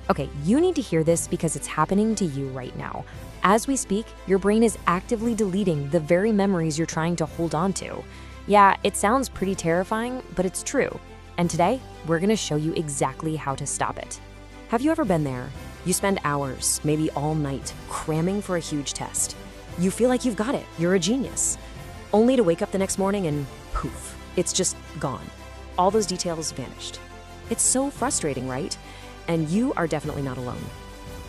Okay, you need to hear this because it's happening to you right now. As we speak, your brain is actively deleting the very memories you're trying to hold on to. Yeah, it sounds pretty terrifying, but it's true. And today, we're gonna show you exactly how to stop it. Have you ever been there? You spend hours, maybe all night, cramming for a huge test. You feel like you've got it, you're a genius. Only to wake up the next morning and poof, it's just gone. All those details vanished. It's so frustrating, right? And you are definitely not alone.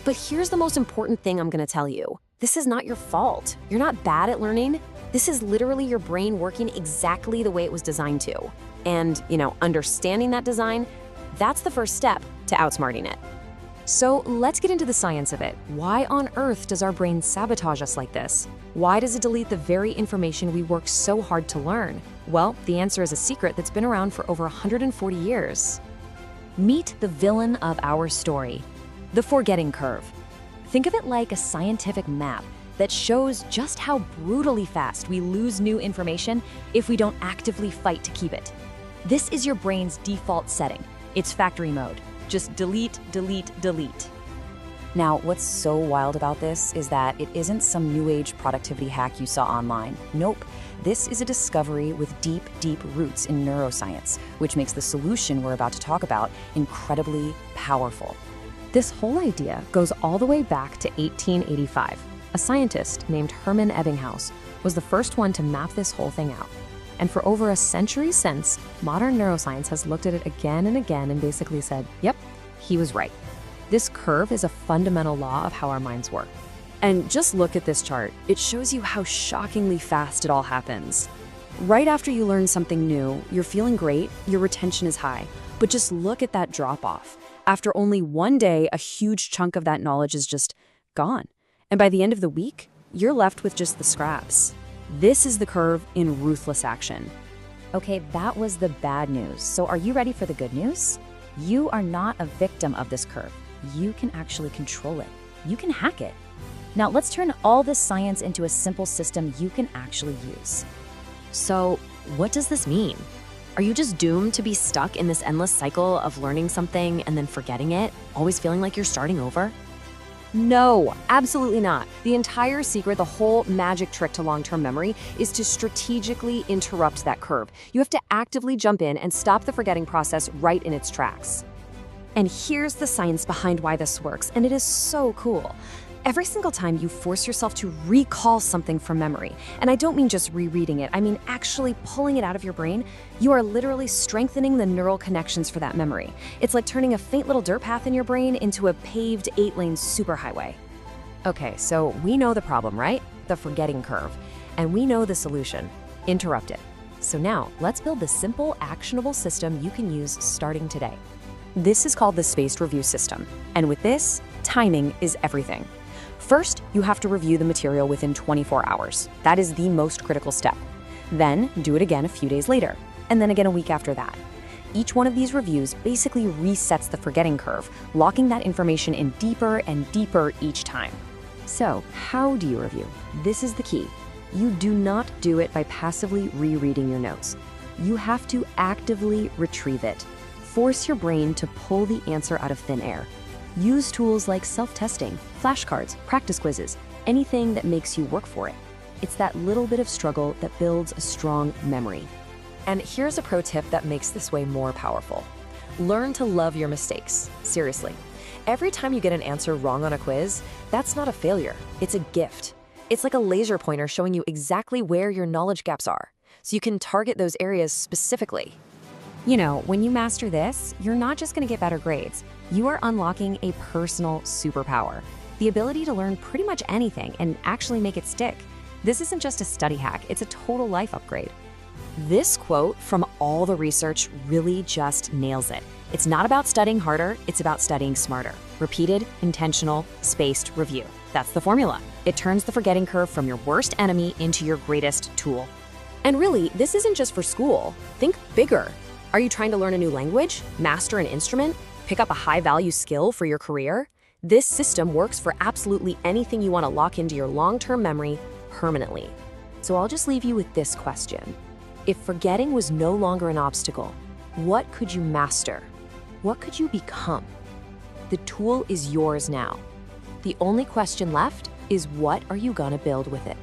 But here's the most important thing I'm gonna tell you. This is not your fault. You're not bad at learning. This is literally your brain working exactly the way it was designed to. And, understanding that design, that's the first step to outsmarting it. So let's get into the science of it. Why on earth does our brain sabotage us like this? Why does it delete the very information we worked so hard to learn? Well, the answer is a secret that's been around for over 140 years. Meet the villain of our story, the forgetting curve. Think of it like a scientific map that shows just how brutally fast we lose new information if we don't actively fight to keep it. This is your brain's default setting. It's factory mode. Just delete, delete, delete. Now, what's so wild about this is that it isn't some new age productivity hack you saw online. Nope. This is a discovery with deep, deep roots in neuroscience, which makes the solution we're about to talk about incredibly powerful. This whole idea goes all the way back to 1885. A scientist named Hermann Ebbinghaus was the first one to map this whole thing out. And for over a century since, modern neuroscience has looked at it again and again and basically said, yep, he was right. This curve is a fundamental law of how our minds work. And just look at this chart. It shows you how shockingly fast it all happens. Right after you learn something new, you're feeling great, your retention is high. But just look at that drop off. After only one day, a huge chunk of that knowledge is just gone. And by the end of the week, you're left with just the scraps. This is the curve in ruthless action. Okay, that was the bad news. So are you ready for the good news? You are not a victim of this curve. You can actually control it. You can hack it. Now let's turn all this science into a simple system you can actually use. So what does this mean? Are you just doomed to be stuck in this endless cycle of learning something and then forgetting it, always feeling like you're starting over? No, absolutely not. The entire secret, the whole magic trick to long-term memory is to strategically interrupt that curve. You have to actively jump in and stop the forgetting process right in its tracks. And here's the science behind why this works, and it is so cool. Every single time you force yourself to recall something from memory, and I don't mean just rereading it, I mean actually pulling it out of your brain, you are literally strengthening the neural connections for that memory. It's like turning a faint little dirt path in your brain into a paved 8-lane superhighway. Okay, so we know the problem, right? The forgetting curve. And we know the solution. Interrupt it. So now, let's build the simple, actionable system you can use starting today. This is called the spaced review system. And with this, timing is everything. First, you have to review the material within 24 hours. That is the most critical step. Then, do it again a few days later, and then again a week after that. Each one of these reviews basically resets the forgetting curve, locking that information in deeper and deeper each time. So, how do you review? This is the key. You do not do it by passively rereading your notes. You have to actively retrieve it. Force your brain to pull the answer out of thin air. Use tools like self-testing, flashcards, practice quizzes, anything that makes you work for it. It's that little bit of struggle that builds a strong memory. And here's a pro tip that makes this way more powerful. Learn to love your mistakes. Seriously. Every time you get an answer wrong on a quiz, that's not a failure. It's a gift. It's like a laser pointer showing you exactly where your knowledge gaps are, so you can target those areas specifically. When you master this, you're not just going to get better grades. You are unlocking a personal superpower, the ability to learn pretty much anything and actually make it stick. This isn't just a study hack, it's a total life upgrade. This quote from all the research really just nails it. It's not about studying harder, it's about studying smarter. Repeated, intentional, spaced review. That's the formula. It turns the forgetting curve from your worst enemy into your greatest tool. And really, this isn't just for school. Think bigger. Are you trying to learn a new language, master an instrument, pick up a high-value skill for your career? This system works for absolutely anything you want to lock into your long-term memory permanently. So I'll just leave you with this question. If forgetting was no longer an obstacle, what could you master? What could you become? The tool is yours now. The only question left is, what are you gonna build with it?